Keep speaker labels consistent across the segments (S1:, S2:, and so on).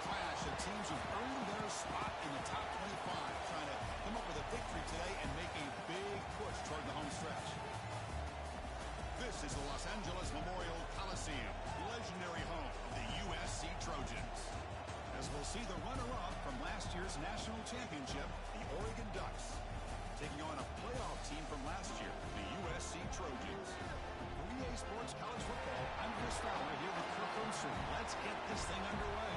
S1: clash of teams who've earned their spot in the top 25, trying to come up with a victory today and make a big push toward the home stretch. This is the Los Angeles Memorial Coliseum, legendary home of the USC Trojans. As we'll see the runner-up from last year's national championship, the Oregon Ducks, taking on a playoff team from last year, the USC Trojans. For EA Sports College Football, I'm Chris Fowler here with Kirk Hermsen. Let's get this thing underway.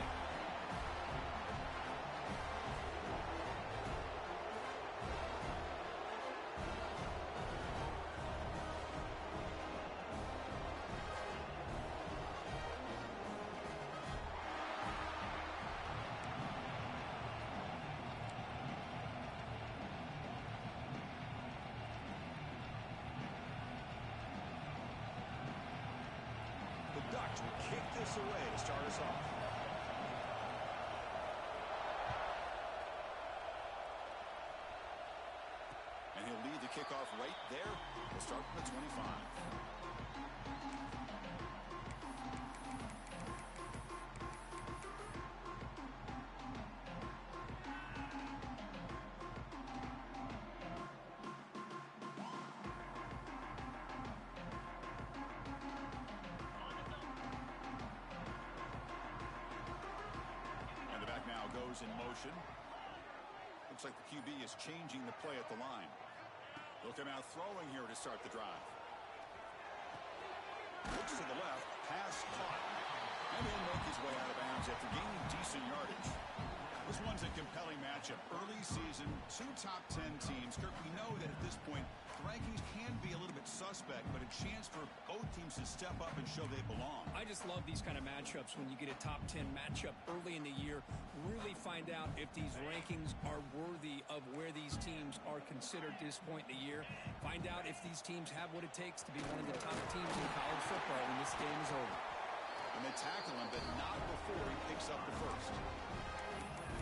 S1: The Ducks will kick this away to start us off. And he'll lead the kickoff right there. We'll start from the 25. Now goes in motion. Looks like the QB is changing the play at the line. He'll come out throwing here to start the drive. Looks to the left, pass caught. And he'll make his way out of bounds after gaining decent yardage. This one's a compelling matchup. Early season, two top 10 teams. Kirk, we know that at this point, the rankings can be a little bit suspect, but a chance for both teams to step up and show they belong.
S2: I just love these kind of matchups when you get a top 10 matchup early in the year. Really find out if these rankings are worthy of where these teams are considered at this point in the year. Find out if these teams have what it takes to be one of the top teams in college football when this game is over.
S1: And they tackle him, but not before he picks up the first.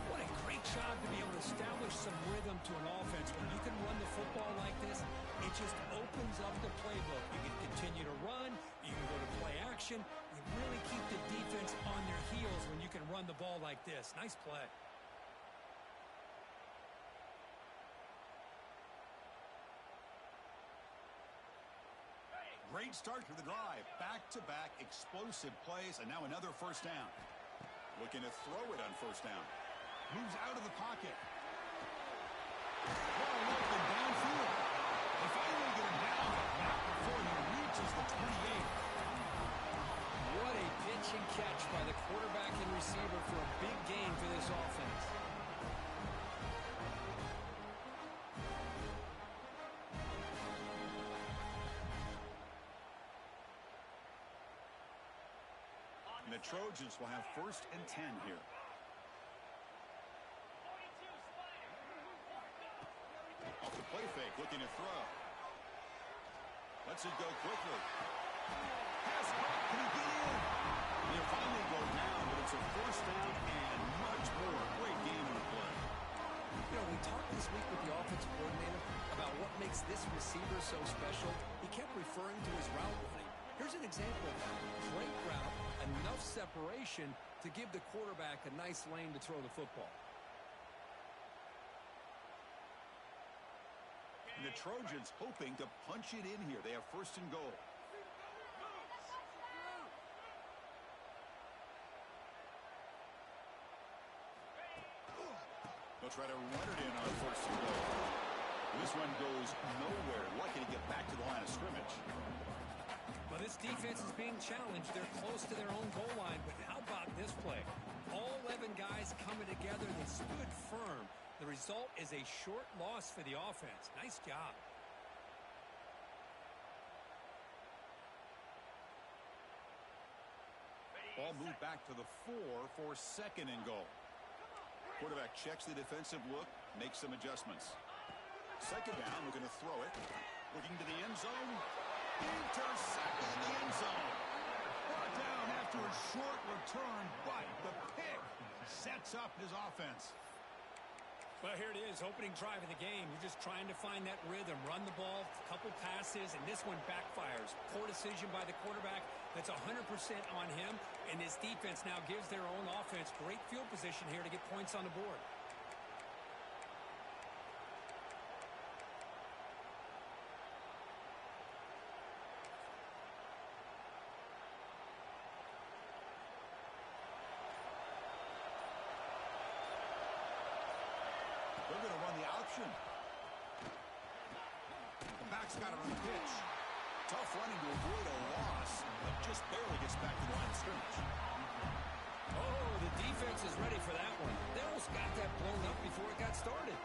S2: What a great job to be able to establish some rhythm to an offense. When you can run the football like this, it just opens up the playbook. You can continue to run. You can go to play action. You really keep the defense on their heels when you can run the ball like this. Nice play.
S1: Great start to the drive. Back-to-back explosive plays, and now another first down. Looking to throw it on first down. Moves out of the pocket. Ball open downfield. They finally get him down, but not before he reaches the 28.
S2: What a pitch and catch by the quarterback and receiver for a big gain for this offense.
S1: And the Trojans will have 1st and 10 here. Off the play fake, looking to throw. Lets it go quickly. Pass caught, can he get in? He'll finally go down, but it's a first down and much more. Great game in the play.
S2: You know, we talked this week with the offensive coordinator about what makes this receiver so special. He kept referring to his route running. Here's an example of that. Great route, enough separation to give the quarterback a nice lane to throw the football.
S1: And the Trojans hoping to punch it in here. They have 1st and goal. They'll try to run it in on 1st and goal. This one goes nowhere. Lucky to get back to the line of scrimmage.
S2: Well, this defense is being challenged. They're close to their own goal line. But how about this play? All 11 guys coming together. They stood firm. The result is a short loss for the offense. Nice job.
S1: Ball moved back to the 4 for 2nd and goal. Quarterback checks the defensive look, makes some adjustments. 2nd down, looking to throw it. Looking to the end zone. Intercepted in the end zone. Brought down after a short return, but the pick sets up his offense.
S2: Well, here it is, opening drive of the game. You're just trying to find that rhythm, run the ball, a couple passes, and this one backfires. Poor decision by the quarterback. That's 100% on him, and this defense now gives their own offense great field position here to get points on the board.
S1: They're going to run the option. The back's got it on the pitch. Tough running to avoid a loss, but just barely gets back to the line of scrimmage.
S2: Oh, the defense is ready for that one. They almost got that blown up before it got started.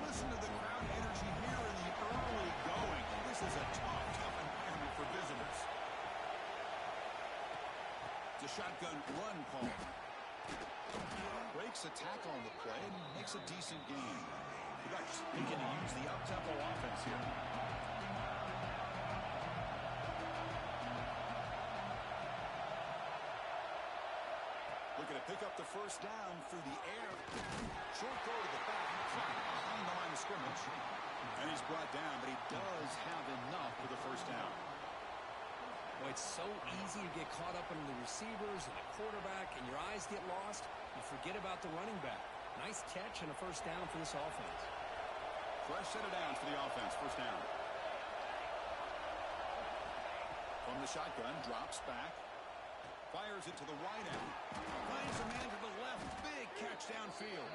S1: Listen to the crowd energy here in the early going. This is a tough environment for visitors. It's a shotgun run call. Breaks a tackle on the play and makes a decent gain. The Ducks begin to use the up-tempo offense here. Looking to pick up the first down through the air. Short throw to the back, behind the line of scrimmage. And he's brought down, but he does have enough for the first down.
S2: Well, it's so easy to get caught up in the receivers and the quarterback, and your eyes get lost. You forget about the running back. Nice catch and a first down for this offense.
S1: Fresh set of downs for the offense. First down. From the shotgun, drops back. Fires it to the right end. Finds a man to the left. Big catch downfield.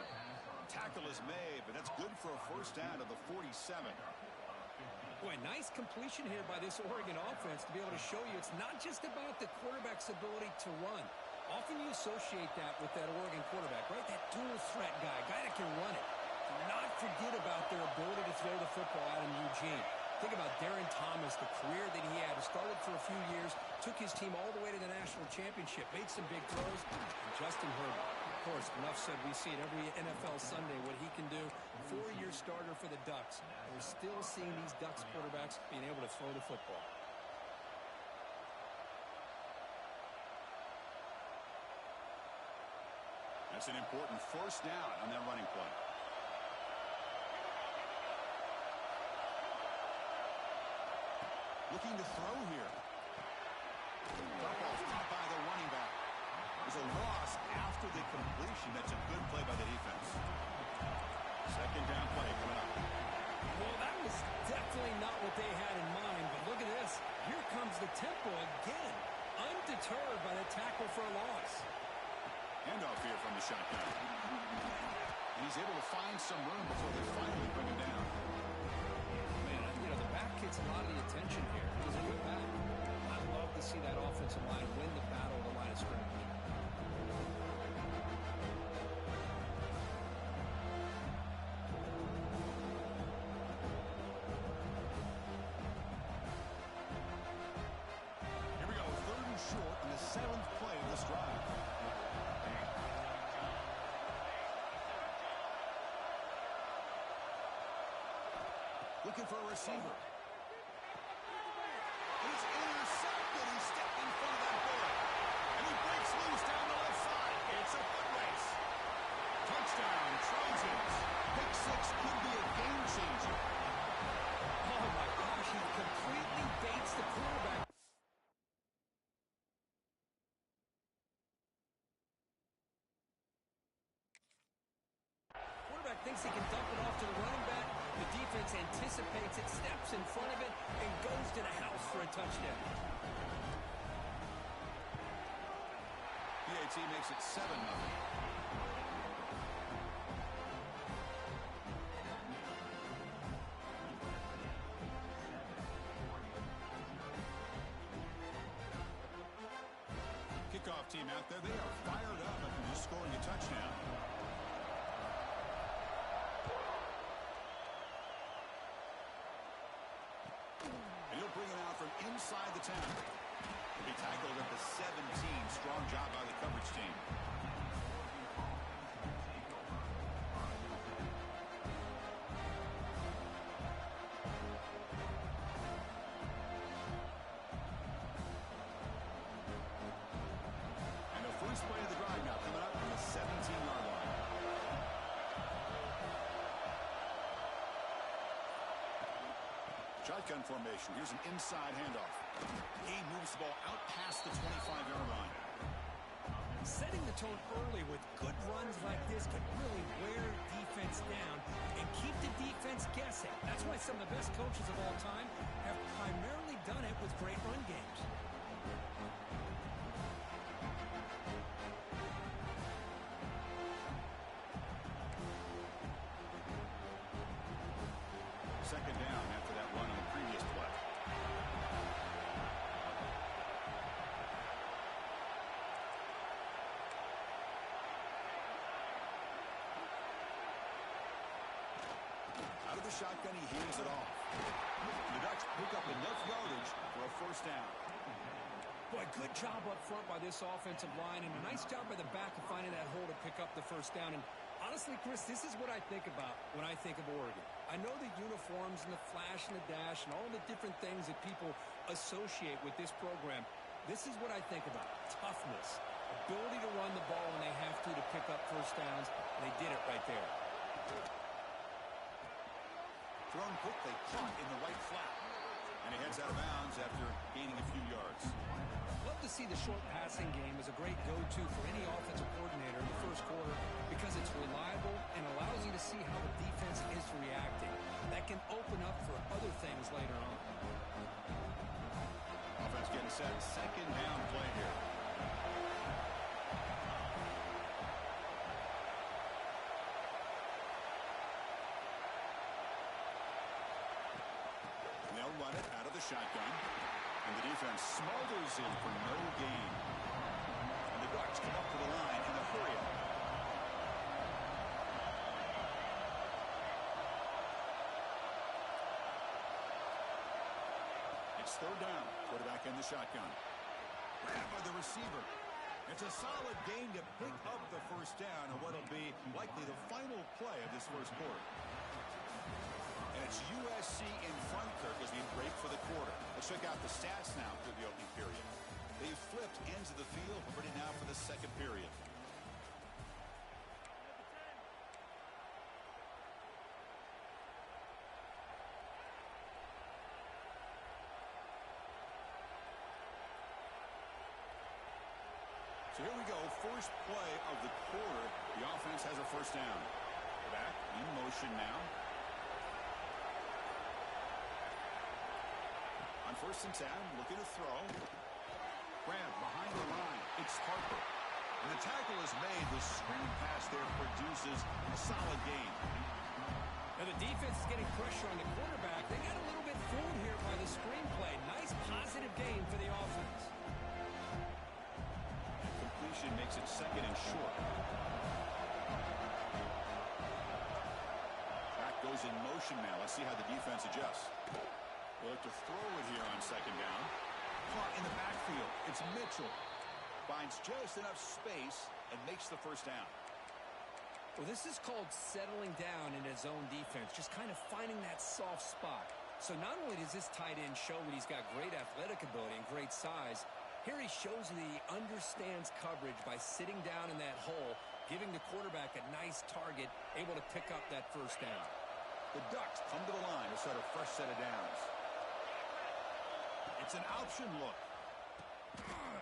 S1: Tackle is made, but that's good for a first down to the 47.
S2: Boy, nice completion here by this Oregon offense to be able to show you it's not just about the quarterback's ability to run. Often you associate that with that Oregon quarterback, right? That dual threat guy that can run it. Do not forget about their ability to throw the football out in Eugene. Think about Darren Thomas, the career that he had. Started for a few years, took his team all the way to the national championship, made some big throws. And Justin Herbert, of course, enough said, we see it every NFL Sunday, what he can do. 4-year starter for the Ducks. We're still seeing these Ducks quarterbacks being able to throw the football.
S1: That's an important first down on that running play. Looking to throw here. Drop off top by the running back. There's a loss after the completion. That's a good play by the defense. Second down play coming up.
S2: Well, that was definitely not what they had in mind, but look at this. Here comes the tempo again. Undeterred by the tackle for a loss.
S1: Handoff here from the shotgun. And he's able to find some room before they finally bring him down.
S2: Man, you know, the back gets a lot of the attention here. He's a good back. I'd love to see that offensive line win the battle of the line of scrimmage.
S1: Here we go, 3rd and short on the 7th play of this drive. Looking for a receiver. He's intercepted. He stepped in front of that bullet. And he breaks loose down the left side. It's a foot race. Touchdown, Trojans. Pick 6 could be a game changer.
S2: Oh, my gosh, he completely baits the quarterback. Quarterback thinks he can dump it off to the running back. The defense anticipates it, steps in front of it, and goes to the house for a touchdown.
S1: PAT makes it 7-0. Kickoff team out there, they are fired up after just scoring a touchdown. And he'll bring it out from inside the 10. He'll be tackled at the 17. Strong job by the coverage team. And the first play of Shotgun formation. Here's an inside handoff. He moves the ball out past the 25-yard line.
S2: Setting the tone early with good runs like this can really wear defense down and keep the defense guessing. That's why some of the best coaches of all time have primarily done it with great run games.
S1: Second down after that run on the previous play. Out of the shotgun, he hands it off. The Ducks pick up enough yardage for a first down.
S2: Boy, good job up front by this offensive line, and a nice job by the back of finding that hole to pick up the first down. And honestly, Chris, this is what I think about when I think of Oregon. I know the uniforms and the flash and the dash and all the different things that people associate with this program. This is what I think about. Toughness, ability to run the ball when they have to pick up first downs, and they did it right there.
S1: Thrown quickly, caught in the right flat. And he heads out of bounds after gaining a few yards.
S2: Love to see the short passing game as a great go-to for any offensive coordinator in the first quarter because it's reliable and allows you to see how the defense is reacting. That can open up for other things later on.
S1: Offense getting set. Second down play here. They'll run it out of the shotgun. And the defense smothers him for no gain. And the Ducks come up to the line in a hurry. It's third down. Quarterback in the shotgun. Grabbed by the receiver. It's a solid gain to pick up the first down on what will be likely the final play of this first quarter. And it's USC in front, Kirk, as we break for the quarter. Let's check out the stats now through the opening period. They've flipped into the field. We're ready now for the second period. So here we go. First play of the quarter. The offense has a first down. Back in motion now. On first and 10, looking to throw. Grab behind the line. It's Harper. And the tackle is made. The screen pass there produces a solid gain.
S2: Now the defense is getting pressure on the quarterback. They got a little bit fooled here by the screen play. Nice positive gain for the offense.
S1: And completion makes it second and short. Track goes in motion now. Let's see how the defense adjusts. They'll look to throw it here on second down. Caught in the backfield. It's Mitchell. Finds just enough space and makes the first down.
S2: Well, this is called settling down in his own defense, just kind of finding that soft spot. So not only does this tight end show that he's got great athletic ability and great size, here he shows that he understands coverage by sitting down in that hole, giving the quarterback a nice target, able to pick up that first down.
S1: The Ducks come to the line to start a fresh set of downs. It's an option look.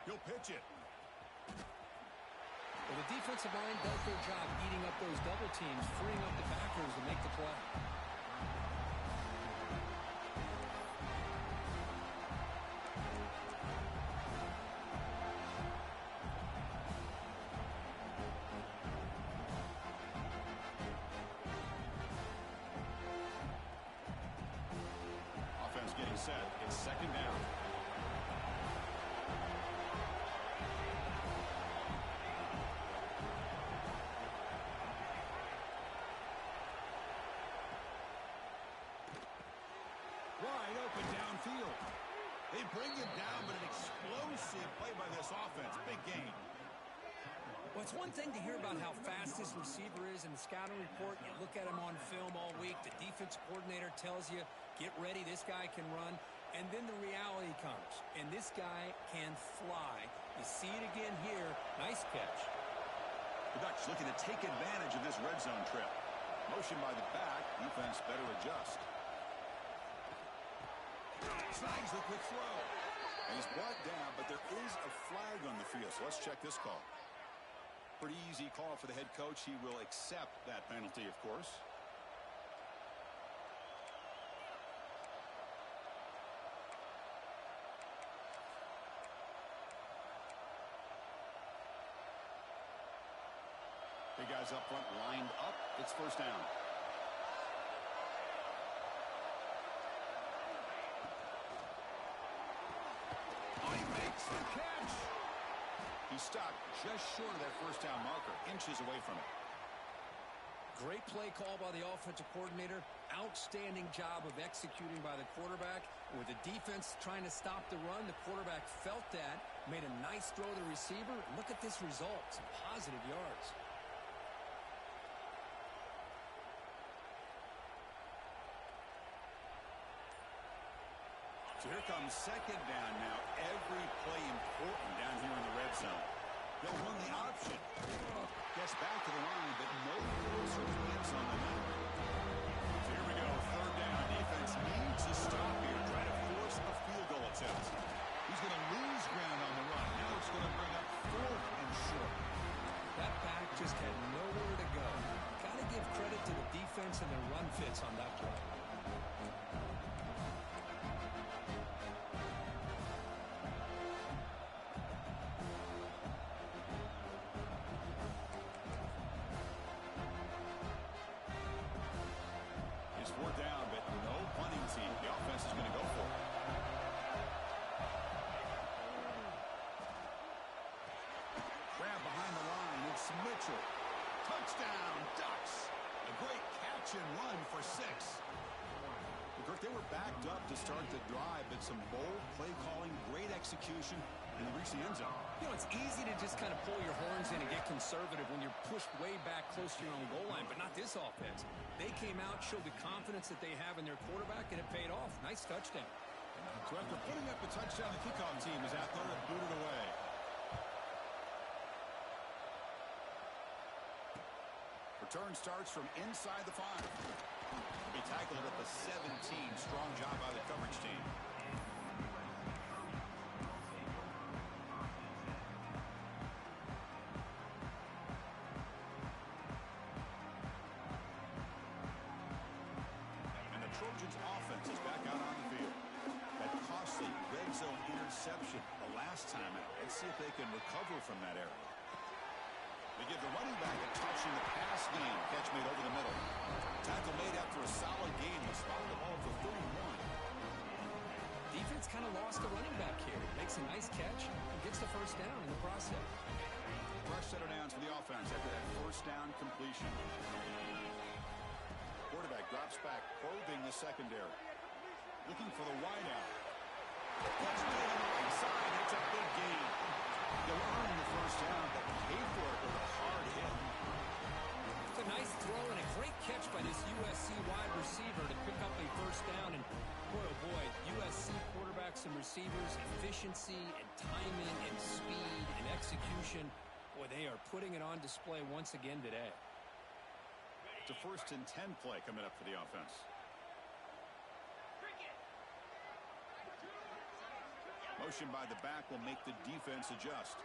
S1: He'll pitch it.
S2: Well, the defensive line does their job eating up those double teams, freeing up the backers to make the play.
S1: Offense getting set. It's second down. Wide open downfield. They bring him down, but an explosive play by this offense. Big game.
S2: Well, it's one thing to hear about how fast this receiver is in the scouting report. You look at him on film all week. The defense coordinator tells you, get ready, this guy can run. And then the reality comes, and this guy can fly. You see it again here. Nice catch.
S1: The Ducks looking to take advantage of this red zone trip. Motion by the back. Defense better adjust. Snags the quick throw. And he's brought down, but there is a flag on the field. So let's check this call. Pretty easy call for the head coach. He will accept that penalty, of course. Big guys up front lined up. It's first down. Oh, he makes the catch. He stopped just short of that first down marker, inches away from it.
S2: Great play call by the offensive coordinator. Outstanding job of executing by the quarterback. With the defense trying to stop the run, the quarterback felt that, made a nice throw to the receiver. Look at this result, some positive yards.
S1: So here comes second down now. Every play important down here in the red zone. They'll run the option. Gets back to the line, but no closer to the end zone than that. So here we go. Third down. Defense needs a stop here. Try to force a field goal attempt. He's going to lose ground on the run. Now it's going to bring up fourth and short.
S2: That back just had nowhere to go. Got to give credit to the defense and their run fits on that play.
S1: Fourth down, but no punting team. The offense is going to go for it. Grab behind the line. It's Mitchell. Touchdown, Ducks. A great catch and run for 6. Kirk, they were backed up to start the drive, but some bold play calling, great execution, and they reached the end zone.
S2: You know, it's easy to just kind of pull your horns in and get conservative when you're pushed way back close to your own goal line, but not this offense. They came out, showed the confidence that they have in their quarterback, and it paid off. Nice touchdown.
S1: So after putting up the touchdown, the kickoff team is out there and booted away. Return starts from inside the 5. He tackled it at the 17. Strong job by the coverage team. And the Trojans offense is back out on the field. That costly red zone interception the last time out. Let's see if they can recover from that error. They give the running back a touch in the pass game. Catch made over the middle. Tackle made after a solid game. He spotted the ball for 31.
S2: Defense kind of lost the running back here. Makes a nice catch and gets the first down in the process.
S1: Fresh set of downs for the offense after that first down completion. Quarterback drops back, probing the secondary. Looking for the wideout. Catch made on the right side. It's a big gain. They'll earn the first down, but pay for it with a hard hit.
S2: It's a nice throw and a great catch by this USC wide receiver to pick up a first down. And boy, oh boy, USC quarterbacks and receivers, efficiency and timing and speed and execution. Boy, they are putting it on display once again today.
S1: It's a 1st and 10 play coming up for the offense. Motion by the back will make the defense adjust.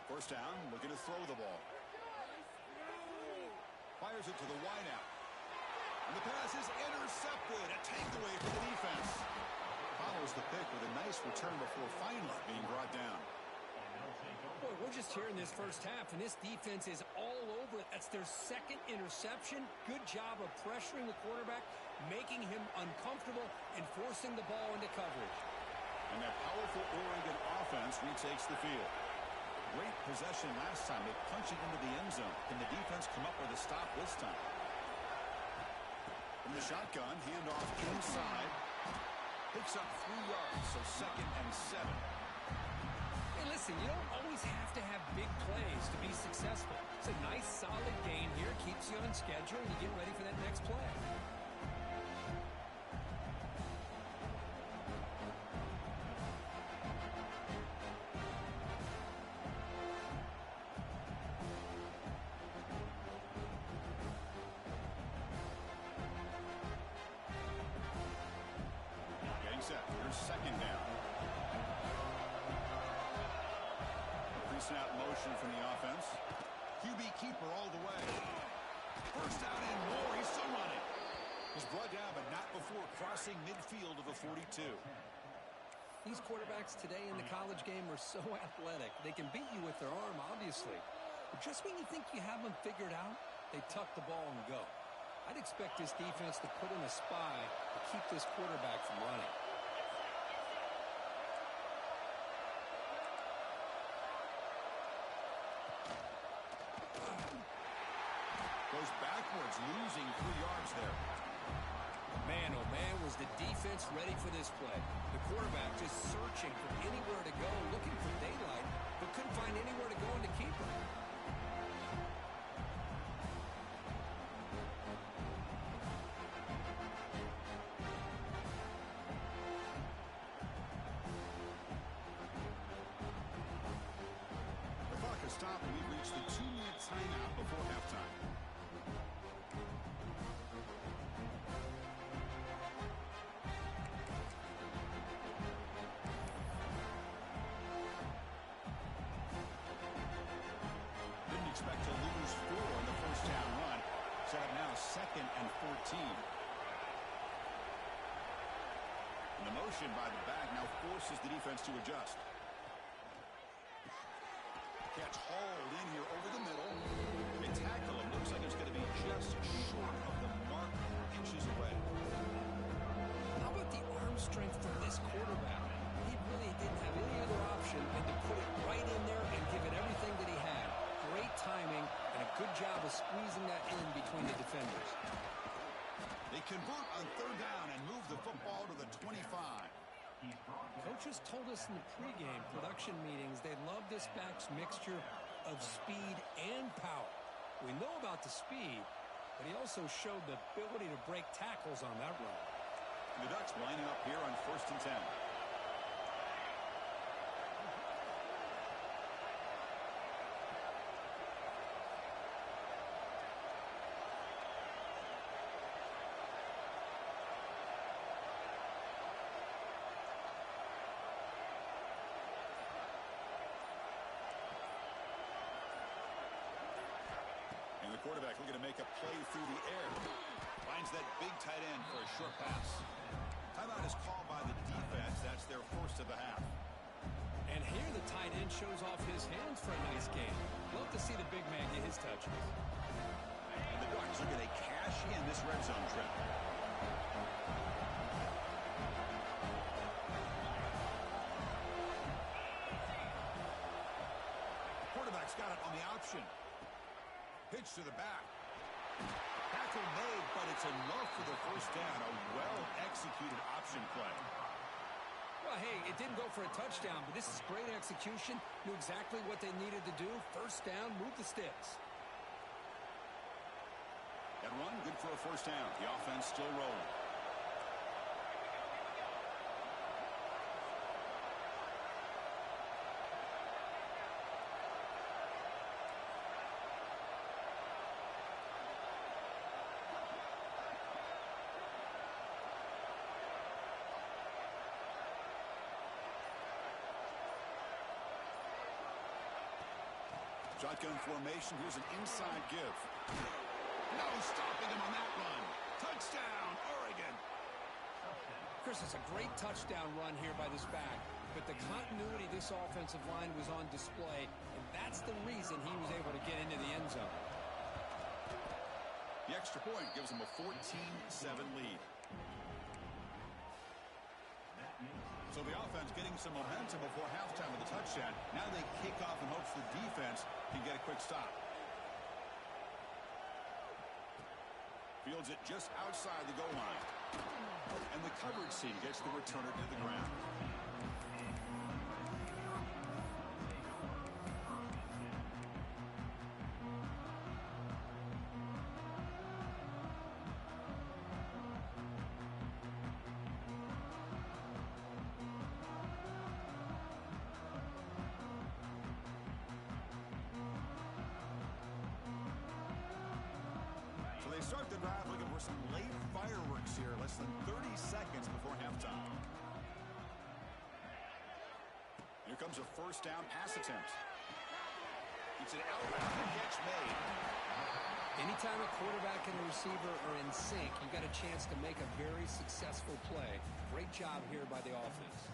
S1: First down, looking to throw the ball. Fires it to the wideout. And the pass is intercepted. A takeaway for the defense. Follows the pick with a nice return before finally being brought down.
S2: Boy, we're just here in this first half, and this defense is all over it. That's their 2nd interception. Good job of pressuring the quarterback, making him uncomfortable, and forcing the ball into coverage.
S1: And that powerful Oregon offense retakes the field. Great possession last time. They punch it into the end zone. Can the defense come up with a stop this time? From the shotgun, handoff inside. Picks up 3 yards, so 2nd and 7.
S2: Hey, listen, you don't always have to have big plays to be successful. It's a nice, solid gain here. Keeps you on schedule, and you get ready for that next play.
S1: motion from the offense. QB keeper all the way. First down and more. He's still running. He's brought down, but not before crossing midfield of the 42.
S2: These quarterbacks today in the college game are so athletic. They can beat you with their arm, obviously. But just when you think you have them figured out, they tuck the ball and go. I'd expect this defense to put in a spy to keep this quarterback from running.
S1: Goes backwards, losing 3 yards there.
S2: Man, oh man, was the defense ready for this play. The quarterback just searching for anywhere to go, looking for daylight, but couldn't find anywhere to go in the keeper.
S1: The clock has stopped, and we've reached the 2-minute timeout before halftime. Expect to lose 4 in the first down run. Set up now 2nd and 14. And the motion by the back now forces the defense to adjust. Catch hauled in here over the middle. They tackle him. Looks like it's going to be just short of the mark, inches away.
S2: How about the arm strength from this quarterback? He really didn't have any other option than to put it right in there and give it everything that he had. Great timing and a good job of squeezing that in between the defenders.
S1: They convert on 3rd down and move the football to the 25.
S2: Coaches told us in the pregame production meetings they love this back's mixture of speed and power. We know about the speed, but he also showed the ability to break tackles on that run.
S1: The Ducks lining up here on 1st and 10. And the quarterback looking to make a play through the air. Finds that big tight end for a short pass. Timeout is called by the defense. That's their first of the half.
S2: And here the tight end shows off his hands for a nice game. Love to see the big man get his touches.
S1: And the Ducks are going to cash in this red zone trip. Quarterback's got it on the option. Pitch to the back. Tackle made, but it's enough for the first down. A well-executed option play.
S2: Well, hey, it didn't go for a touchdown, but this is great execution. Knew exactly what they needed to do. First down, move the sticks.
S1: That run, good for a first down. The offense still rolling. Shotgun formation. Here's an inside give. No stopping him on that run. Touchdown, Oregon.
S2: Chris, it's a great touchdown run here by this back, but the continuity of this offensive line was on display, and that's the reason he was able to get into the end zone.
S1: The extra point gives him a 14-7 lead. So the offense getting some momentum before halftime with a touchdown. Now they kick off in hopes the defense can get a quick stop. Fields it just outside the goal line. And the coverage team gets the returner to the ground. They start the drive looking for some late fireworks here, less than 30 seconds before halftime. Here comes a first down pass attempt. It's an out-of-bounds catch made.
S2: Anytime a quarterback and a receiver are in sync, you got a chance to make a very successful play. Great job here by the offense.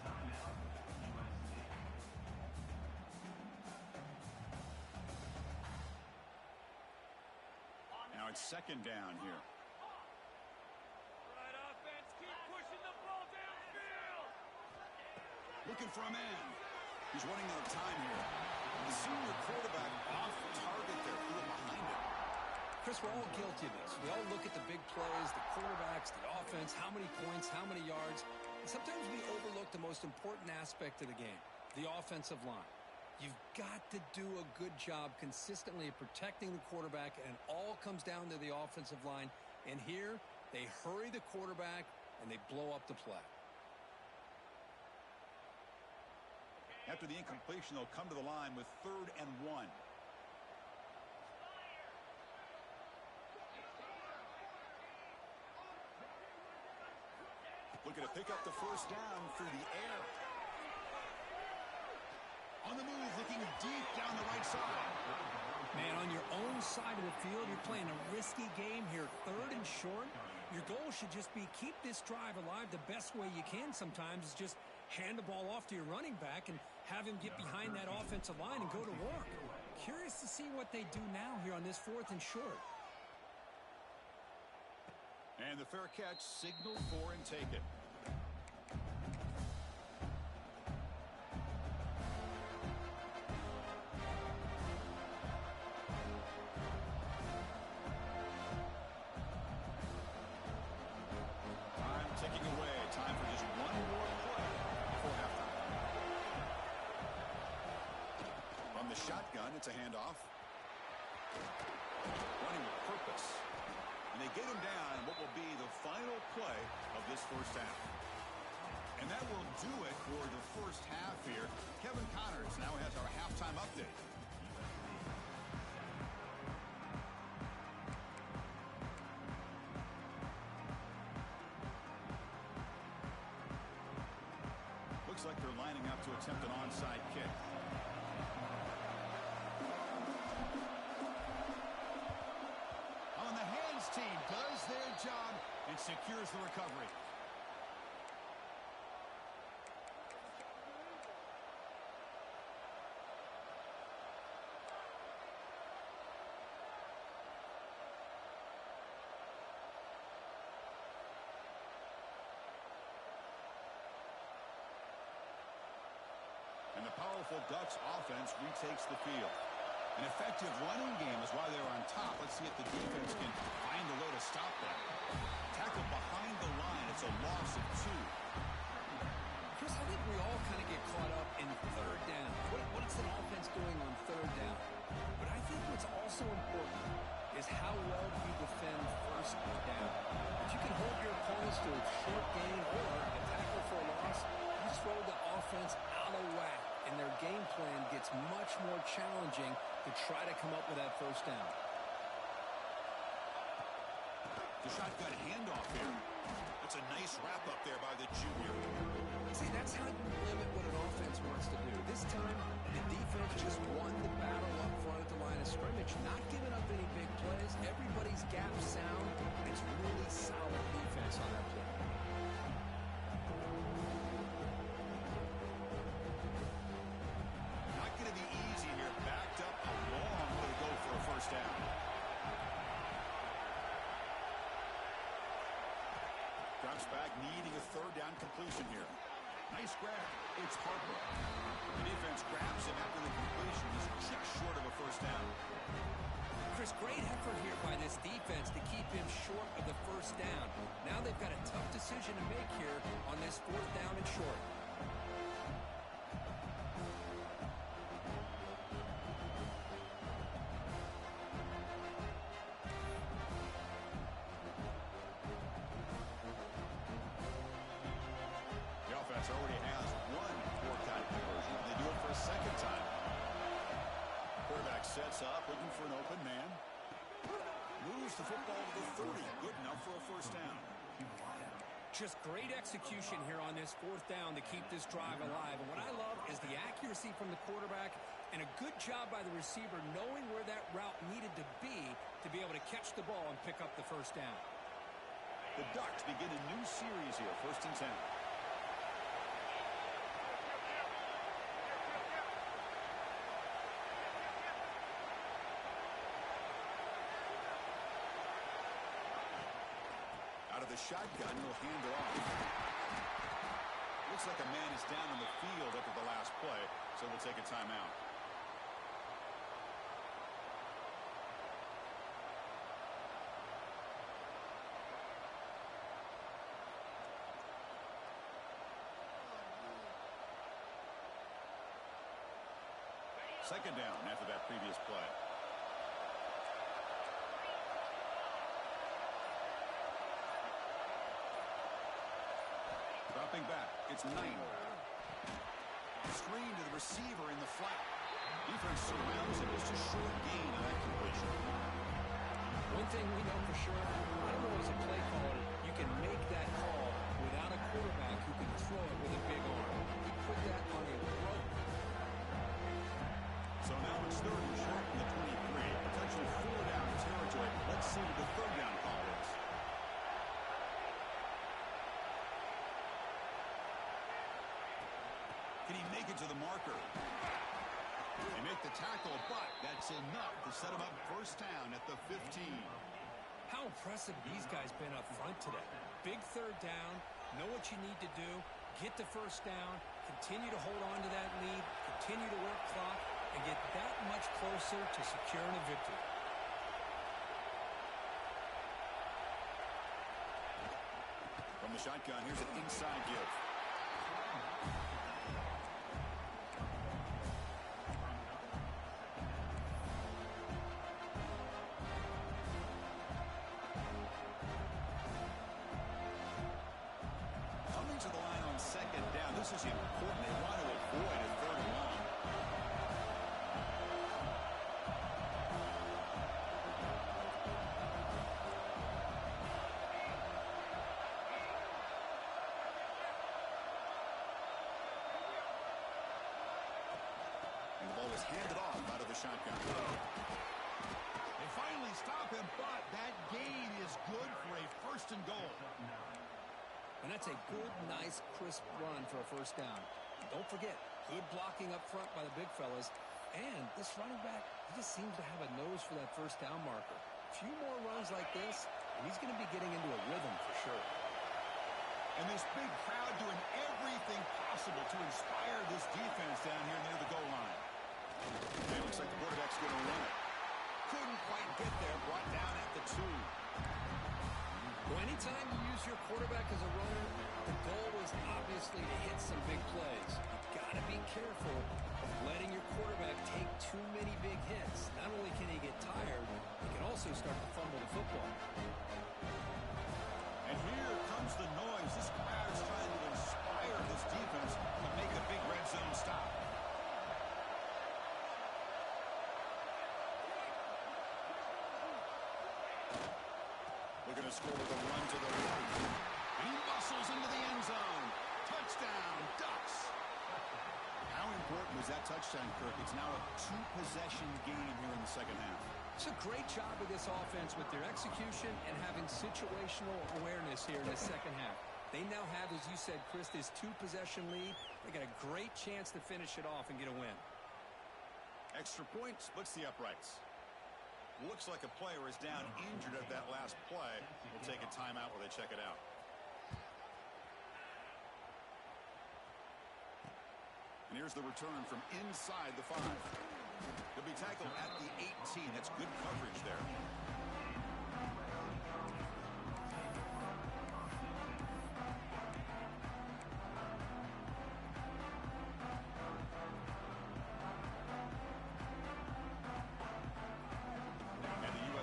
S1: Now it's second down here.
S3: Right offense, keep pushing the ball downfield.
S1: Looking for a man. He's running out of time here. The senior quarterback off target there, threw it behind him.
S2: Chris, we're all guilty of this. We all look at the big plays, the quarterbacks, the offense, how many points, how many yards. And sometimes we overlook the most important aspect of the game, the offensive line. You've got to do a good job consistently of protecting the quarterback, and it all comes down to the offensive line. And here, they hurry the quarterback, and they blow up the play.
S1: After the incompletion, they'll come to the line with 3rd and 1. Looking to pick up the first down through the air. On the move, looking deep down the right side.
S2: Man, on your own side of the field, you're playing a risky game here. 3rd and short. Your goal should just be keep this drive alive. The best way you can sometimes is just hand the ball off to your running back and have him get behind that offensive line and go to work. Curious to see what they do now here on this 4th and short.
S1: And the fair catch signaled for and taken. Time ticking away. Time for just one more play before halftime. From the shotgun, it's a handoff. Running with purpose. And they get him down in what will be the final play of this first half. And that will do it for the first half here. Kevin Connors now has our halftime update. Looks like they're lining up to attempt an onside kick. Team does their job and secures the recovery. And the powerful Ducks offense retakes the field. An effective running game is why they're on top. Let's see if the defense can find a way to stop that. Tackle behind the line. It's a loss of 2.
S2: Chris, I think we all kind of get caught up in 3rd down. What's an offense doing on 3rd down? But I think what's also important is how well you defend 1st down. If you can hold your opponents to a short gain or a tackle for a loss, you throw the offense out of whack, and their game plan gets much more challenging to try to come up with that 1st down.
S1: The shotgun handoff here. That's a nice wrap up there by the junior.
S2: See, that's how you limit what an offense wants to do. This time, the defense just won the battle up front at the line of scrimmage, not giving up any big plays. Everybody's gap sound. It's really solid defense on that play.
S1: Not going to be easy here. Backed up a long way to go for a first down. Drops back, needing a 3rd down completion here. Nice grab. It's Harper. The defense grabs him after the completion. He's just short of a first down.
S2: Chris, great effort here by this defense to keep him short of the 1st down. Now they've got a tough decision to make here on this 4th down and short.
S1: Already has one 4-down conversion. They do it for a 2nd time. Quarterback sets up, looking for an open man. Moves the football to the 30. Good enough for a first down.
S2: Just great execution here on this fourth down to keep this drive alive. And what I love is the accuracy from the quarterback and a good job by the receiver knowing where that route needed to be able to catch the ball and pick up the first down.
S1: The Ducks begin a new series here, 1st and 10. Out of the shotgun, he'll hand it off. Looks like a man is down on the field after the last play, so we'll take a timeout. Second down after that previous play. Dropping back, it's Knight. Screen to the receiver in the flat. Defense surrounds him. Just a short gain on that completion.
S2: One thing we know for sure, I don't know as a play caller, you can make that call without a quarterback who can throw it with a big arm. He put that on a rope.
S1: So now it's 3rd and short from the 23. Potentially 4-down territory. Let's see what the 3rd down call is. Can he make it to the marker? They make the tackle, but that's enough to set him up 1st down at the 15.
S2: How impressive these guys been up front today. Big 3rd down, know what you need to do, get the 1st down, continue to hold on to that lead, continue to work clock, and get that much closer to securing a victory.
S1: From the shotgun, here's an inside give. Coming to the line on 2nd down. This is important. They want to avoid a 3rd and long. And the ball is handed off out of the shotgun. They finally stop him, but that gain is good for a 1st and goal.
S2: And that's a good, nice, crisp run for a 1st down. Don't forget, good blocking up front by the big fellas. And this running back, he just seems to have a nose for that 1st down marker. A few more runs like this, and he's going to be getting into a rhythm for sure.
S1: And this big crowd doing everything possible to inspire this defense down here near the goal line. And it looks like the quarterback's going to run it. Couldn't quite get there, brought down at the 2.
S2: Well, anytime you use your quarterback as a runner, the goal is obviously to hit some big plays. You've got to be careful of letting your quarterback take too many big hits. Not only can he get tired, he can also start to fumble the football.
S1: And here comes the noise. This crowd is trying to inspire this defense to make a big red zone stop. Looking to score with a run to the right. And he muscles into the end zone. Touchdown, Ducks. How important was that touchdown, Kirk? It's now a 2-possession game here in the 2nd half.
S2: It's a great job of this offense with their execution and having situational awareness here in the 2nd half. They now have, as you said, Chris, this 2-possession lead. They got a great chance to finish it off and get a win.
S1: Extra point splits the uprights. Looks like a player is down injured at that last play. We'll take a timeout while they check it out. And here's the return from inside the 5. He'll be tackled at the 18. That's good coverage there.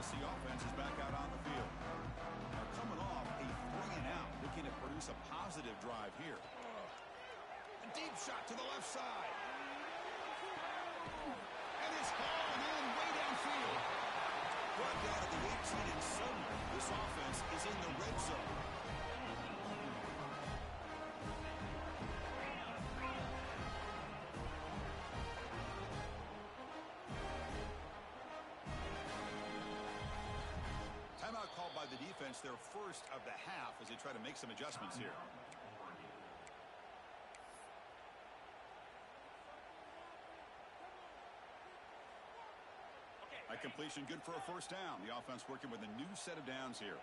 S1: The offense is back out on the field. They're coming off a 3-and-out, looking to produce a positive drive here. A deep shot to the left side. And it's falling in way downfield. Brought down at the 18, and suddenly this offense is in the red zone. the defense their first of the half as they try to make some adjustments here. A completion good for a first down. The offense working with a new set of downs here.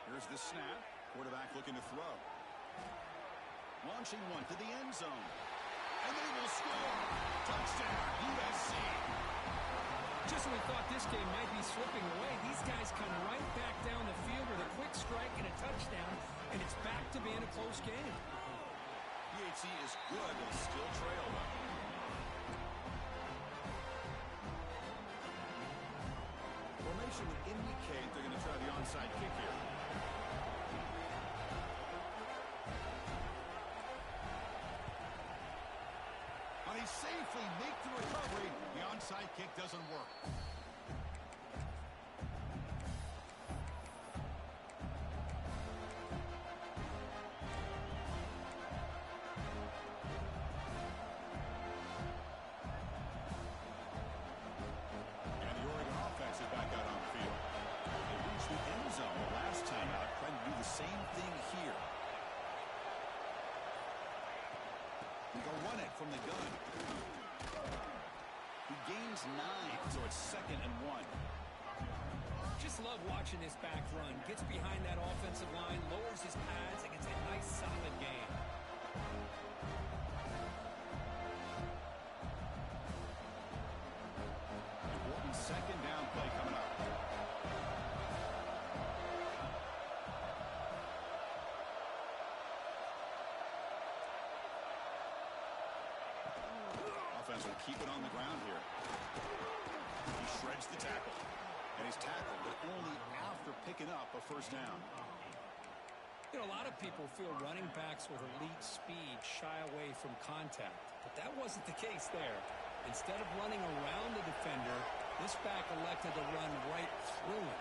S1: Here's the snap. Quarterback looking to throw. Launching one to the end zone. And they will score. Touchdown, USC.
S2: Just when we thought this game might be slipping away, these guys come right back down the field with a quick strike and a touchdown, and it's back to being a close game.
S1: PHC is good, but still trail them. Formation would indicate they're going to try the onside kick here. But they safely make the recovery. The onside kick doesn't work. From the gun. He gains 9, so it's 2nd and 1.
S2: Just love watching this back run. Gets behind that offensive line, lowers his pads, and gets a nice solid gain.
S1: Important 2nd down play coming up. Offense will keep it on the ground here. He shreds the tackle. And he's tackled, but only after picking up a first down.
S2: You know, a lot of people feel running backs with elite speed shy away from contact. But that wasn't the case there. Instead of running around the defender, this back elected to run right through him.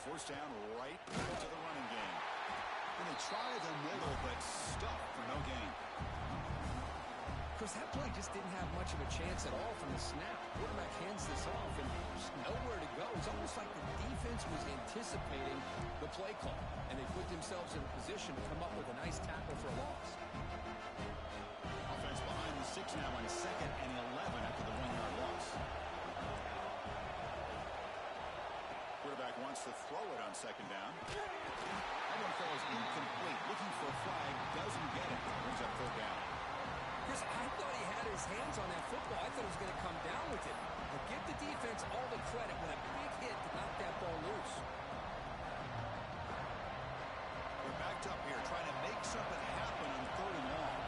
S1: First down right into the running game. And they try the middle, but stuffed for no gain.
S2: Chris, that play just didn't have much of a chance at all from the snap. Quarterback hands this off, and there's nowhere to go. It's almost like the defense was anticipating the play call, and they put themselves in a position to come up with a nice tackle for a loss.
S1: Offense behind the 6 now on 2nd and 11 after the 1-yard loss. Quarterback wants to throw it on 2nd down. That one falls incomplete. Looking for a flag. Doesn't get it. Brings up 3rd down.
S2: Chris, I thought he had his hands on that football. I thought he was going to come down with it. But give the defense all the credit with a big hit to knock that ball loose.
S1: We're backed up here trying to make something happen on 3rd and long.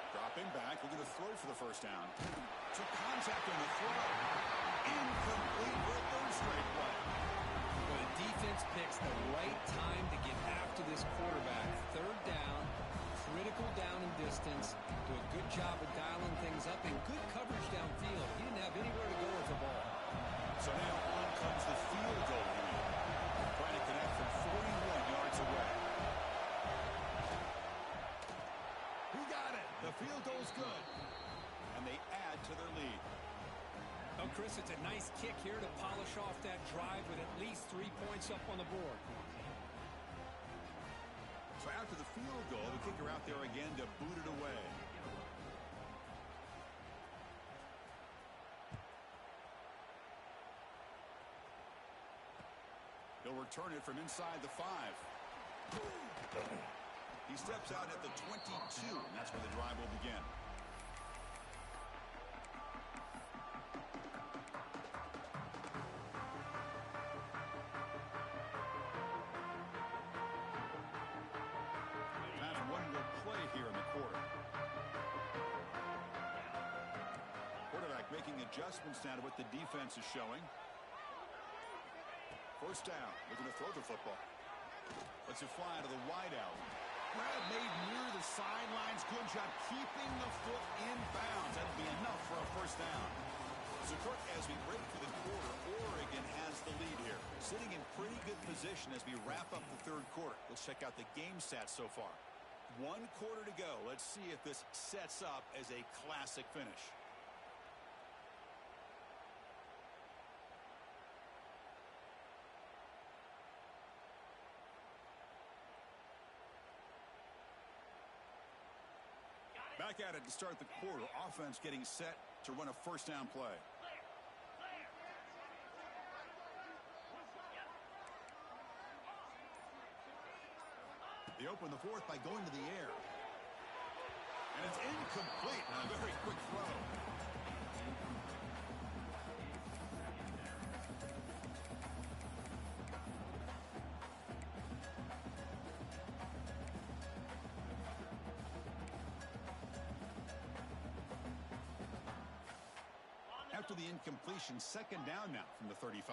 S1: Dropping back, looking to throw for the first down. Took contact on the throw. Incomplete for a 3rd straight play.
S2: Well, the defense picks the right time to get after this quarterback. 3rd down, critical down and distance. Do a good job of dialing things up and good coverage downfield. He didn't have anywhere to go with the ball.
S1: So now on comes the field goal line. Trying to connect from 41 yards away. He got it. The field goal's good. And they add to their lead.
S2: Oh, Chris, it's a nice kick here to polish off that drive with at least 3 points up on the board.
S1: So after the field goal, the kicker out there again to boot it away. He'll return it from inside the 5. He steps out at the 22, and that's where the drive will begin. That's one more play here in the quarter. Quarterback making adjustments now to what the defense is showing. First down, looking to throw the football. Lets it fly to the wideout. grab made near the sidelines. Good job keeping the foot in bounds. That'll be enough for a first down. So, Kirk, as we break for the quarter, Oregon has the lead here, sitting in pretty good position as we wrap up the third quarter. Let's check out the game stats so far. 1 quarter to go. Let's see if this sets up as a classic finish. Back at it to start the quarter. Offense getting set to run a first down play. They open the fourth by going to the air. And it's incomplete. A very quick throw. After the incompletion, second down now from the 35.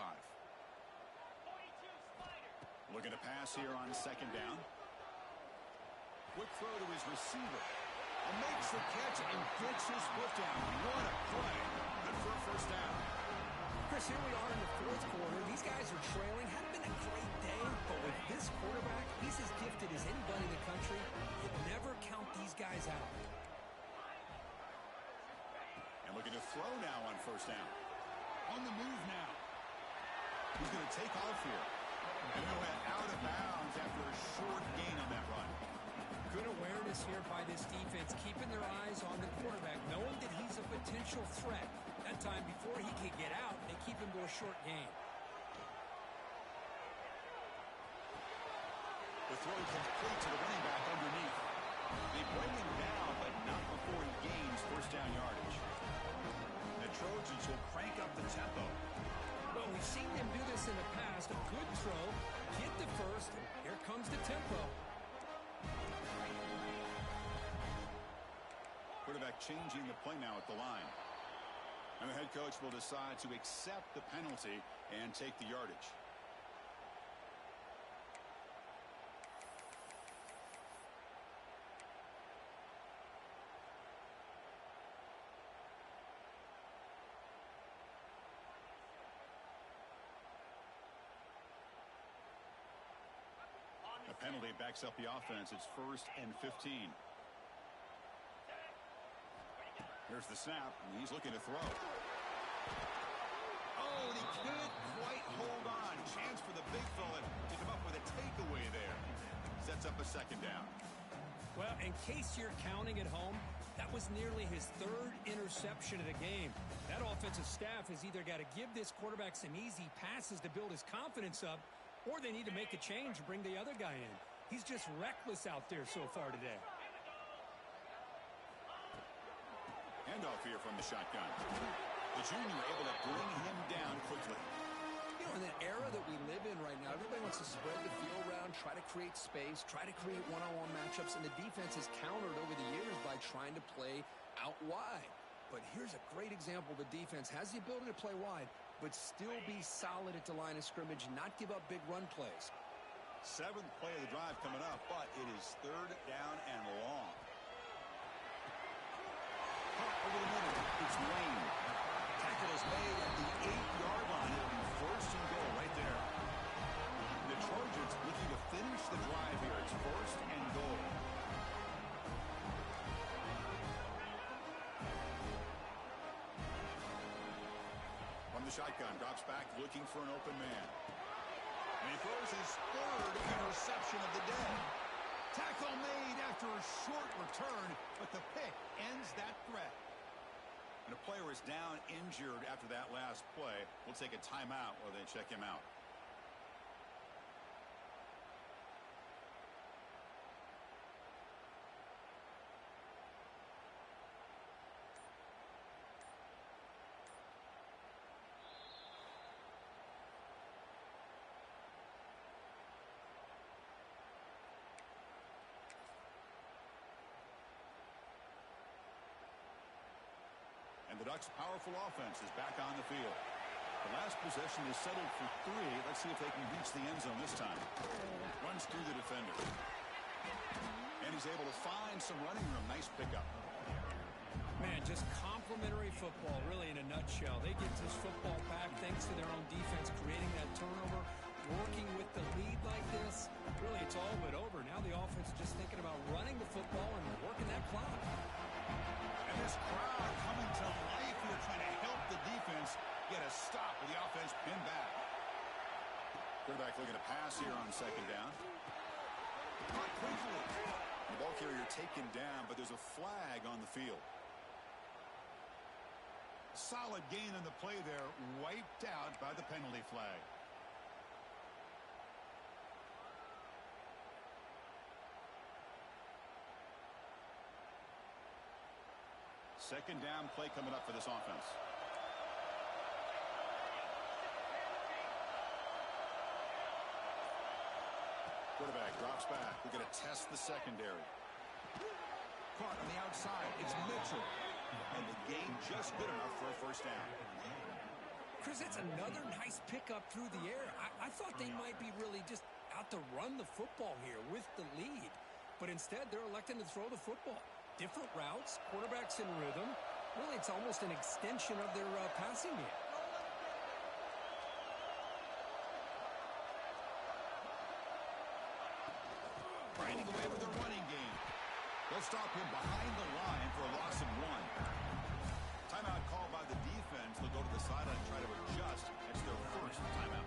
S1: Looking to pass here on second down. Quick throw to his receiver. And makes the catch and gets his foot down. What a play. Good for a first down.
S2: Chris, here we are in the fourth quarter. These guys are trailing. Hadn't been a great day, but with this quarterback, he's as gifted as anybody in the country. You never count these guys out.
S1: And looking to throw now on first down. On the move now. He's going to take off here. And he'll head out of bounds after a short gain on that run.
S2: Good awareness here by this defense, keeping their eyes on the quarterback, knowing that he's a potential threat. That time before he can get out, they keep him to a short gain.
S1: The throw complete to the running back underneath. They bring him down, but not before he gains first down yardage. The Trojans will crank up the tempo.
S2: Well, we've seen them do this in the past. A good throw, get the first, and here comes the tempo.
S1: Quarterback changing the play now at the line. And the head coach will decide to accept the penalty and take the yardage. A penalty backs up the offense. It's 1st and 15. Here's the snap, and he's looking to throw. Oh, and he can't quite hold on. Chance for the big fella to come up with a takeaway there. Sets up a second down.
S2: Well, in case you're counting at home, that was nearly his 3rd interception of the game. That offensive staff has either got to give this quarterback some easy passes to build his confidence up, or they need to make a change and bring the other guy in. He's just reckless out there so far today. Handoff here from the shotgun. The junior able to bring him down quickly.
S4: You know, in the era that we live in right now, everybody wants to spread the field around, try to create space, try to create one-on-one matchups, and the defense has countered over the years by trying to play out wide. But here's a great example. The defense has the ability to play wide, but still be solid at the line of scrimmage, not give up big run plays.
S1: 7th play of the drive coming up, but it is 3rd down and long. Over the middle, it's Wayne. Tackle is made at the 8-yard line. It'll be 1st and goal right there. The Trojans looking to finish the drive here. It's 1st and goal. From the shotgun, drops back looking for an open man. And he throws his 3rd interception of the day. Tackle made after a short return, but the pick ends that threat. And a player is down injured after that last play. We'll take a timeout while they check him out. And the Ducks' powerful offense is back on the field. The last possession is settled for 3. Let's see if they can reach the end zone this time. Runs through the defender. And he's able to find some running room. Nice pickup.
S2: Man, just complimentary football, really, in a nutshell. They get this football back thanks to their own defense, creating that turnover, working with the lead like this. Really, it's all but over. Now the offense is just thinking about running the football and working that clock.
S1: And this crowd coming to life here, trying to help the defense get a stop with the offense pinned back. Quarterback looking to pass here on second down. Caught quickly. The ball carrier taken down, but there's a flag on the field. Solid gain on the play there, wiped out by the penalty flag. Second down play coming up for this offense. Quarterback drops back. We're going to test the secondary. Caught on the outside. It's Mitchell. And the gain just good enough for a first down.
S2: Chris, that's another nice pickup through the air. I thought they might be really just out to run the football here with the lead. But instead, they're electing to throw the football. Different routes, quarterbacks in rhythm. Really, it's almost an extension of their passing game.
S1: Grinding away with their running game. They'll stop him behind the line for a loss of 1. Timeout called by the defense. They'll go to the sideline and try to adjust. It's their first timeout.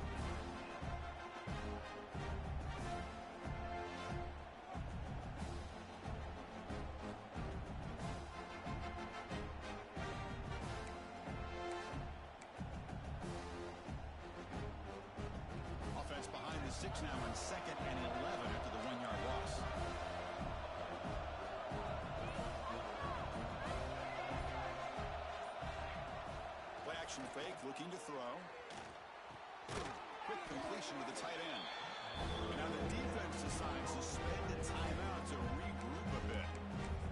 S1: Offense behind the 6 now on 2nd and 11 after the 1-yard loss. Action fake, looking to throw. Quick completion to the tight end. And now the defense decides to spend a timeout to regroup a bit.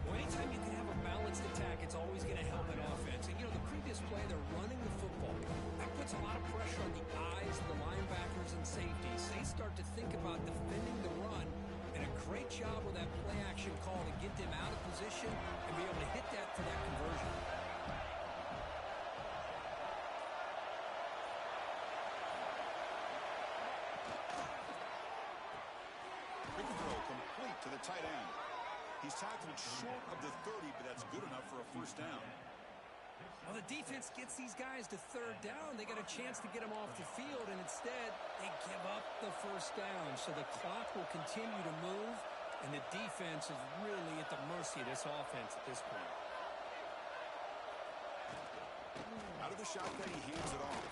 S2: Well, anytime you can have a balanced attack, it's always going to help an offense. And, you know, the previous play, they're running the football. That puts a lot of pressure on the eyes of the linebackers and safeties. They start to think about defending the run. And a great job with that play action call to get them out of position and be able to hit that for that conversion.
S1: To the tight end. He's tackled short of the 30, but that's good enough for a first down.
S2: Well, the defense gets these guys to third down. They got a chance to get them off the field, and instead they give up the first down. So the clock will continue to move, and the defense is really at the mercy of this offense at this point.
S1: Out of the shotgun, he hands it off.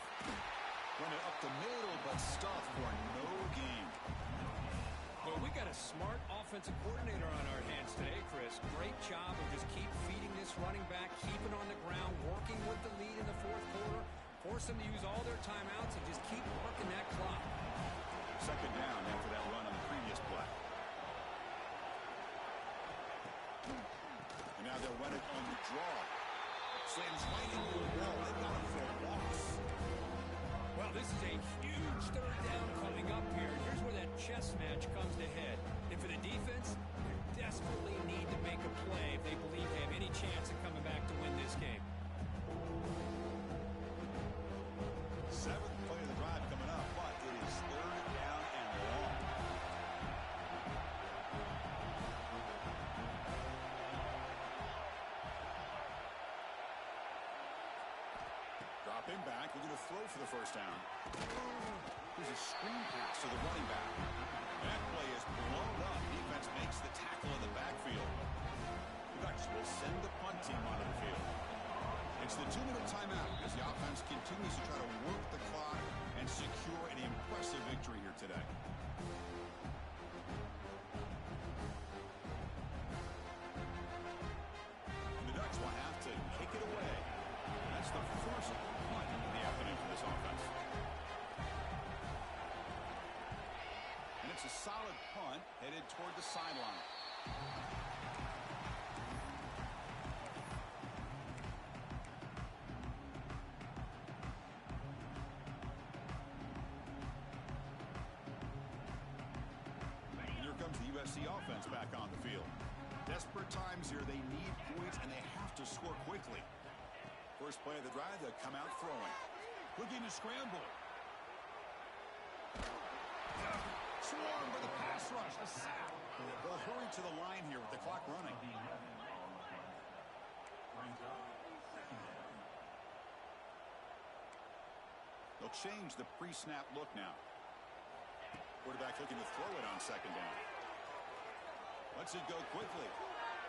S1: Running up the middle, but stuffed for no gain.
S2: Well, we got a smart offensive coordinator on our hands today, Chris. Great job of just keep feeding this running back, keeping on the ground, working with the lead in the fourth quarter, force them to use all their timeouts, and just keep working that clock.
S1: Second down after that run on the previous play. And now they'll run it on the draw. Slams right into the wall. They got him for a loss.
S2: Well, this is a huge third down coming up here. Here's where that chess match comes to head. And for the defense, they desperately need to make a play if they believe they have any chance of coming back to win this game.
S1: 7th play of the drive coming up, but it is third down and long. Dropping back, we're going to throw for the first down. Here's a screen pass to the running back. That play is blown up. Defense makes the tackle in the backfield. The Ducks will send the punt team onto the field. It's the 2-minute timeout as the offense continues to try to work the clock and secure an impressive victory here today. And the Ducks will have to kick it away. That's the first punt of the afternoon for this offense. And it's a solid punt headed toward the sideline. Here comes the USC offense back on the field. Desperate times here. They need points, and they have to score quickly. First play of the drive, they'll come out throwing. Looking to scramble. Swarm for the pass rush. A sack. They'll hurry to the line here with the clock running. They'll change the pre-snap look now. Quarterback looking to throw it on second down. Lets it go quickly.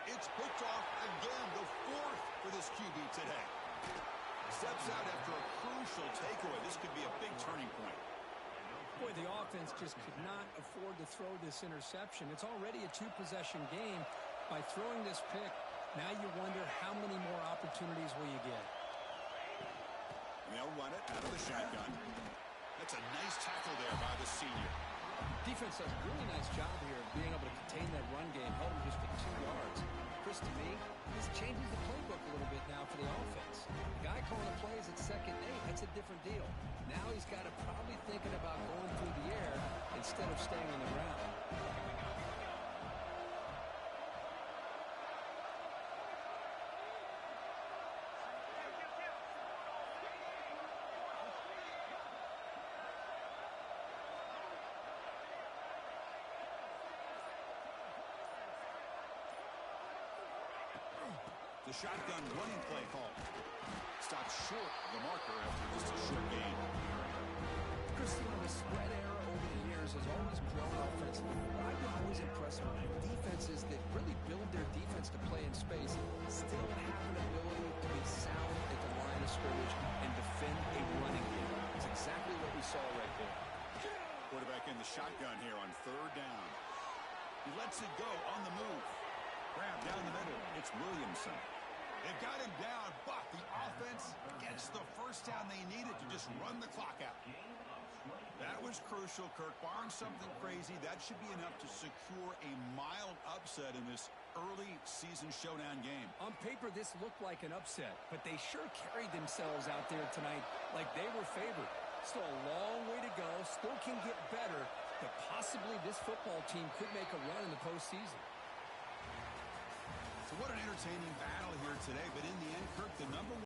S1: It's picked off again, the fourth for this QB today. Steps out after a crucial takeaway. This could be a big turning point.
S2: Boy, the offense just could not afford to throw this interception. It's already a two-possession game. By throwing this pick, now you wonder how many more opportunities will you get.
S1: And they'll run it out of the shotgun. That's a nice tackle there by the senior.
S4: Defense does a really nice job here of being able to contain that run game, held him just to 2 yards. Chris, to me, this changes the playbook a little bit now for the offense. The guy calling the plays at 2nd and 8, that's a different deal. Now he's got to probably thinking about going through the air instead of staying on the ground.
S1: The shotgun running play call. Stopped short of the marker after just a short gain.
S4: Christine, the spread era over the years has always grown offensively. But I've been always impressed with defenses that really build their defense to play in space, still have an ability to be sound at the line of scrimmage and defend a running game. It's exactly what we saw right there.
S1: Quarterback in the shotgun here on 3rd down. He lets it go on the move. Grab down the middle. It's Williamson. They've got him down, but the offense gets the first down they needed to just run the clock out. That was crucial, Kirk. Barring something crazy, that should be enough to secure a mild upset in this early season showdown game.
S2: On paper, this looked like an upset, but they sure carried themselves out there tonight like they were favored. Still a long way to go, still can get better, but possibly this football team could make a run in the postseason.
S1: So what an entertaining battle here today, but in the end, Kirk, the number one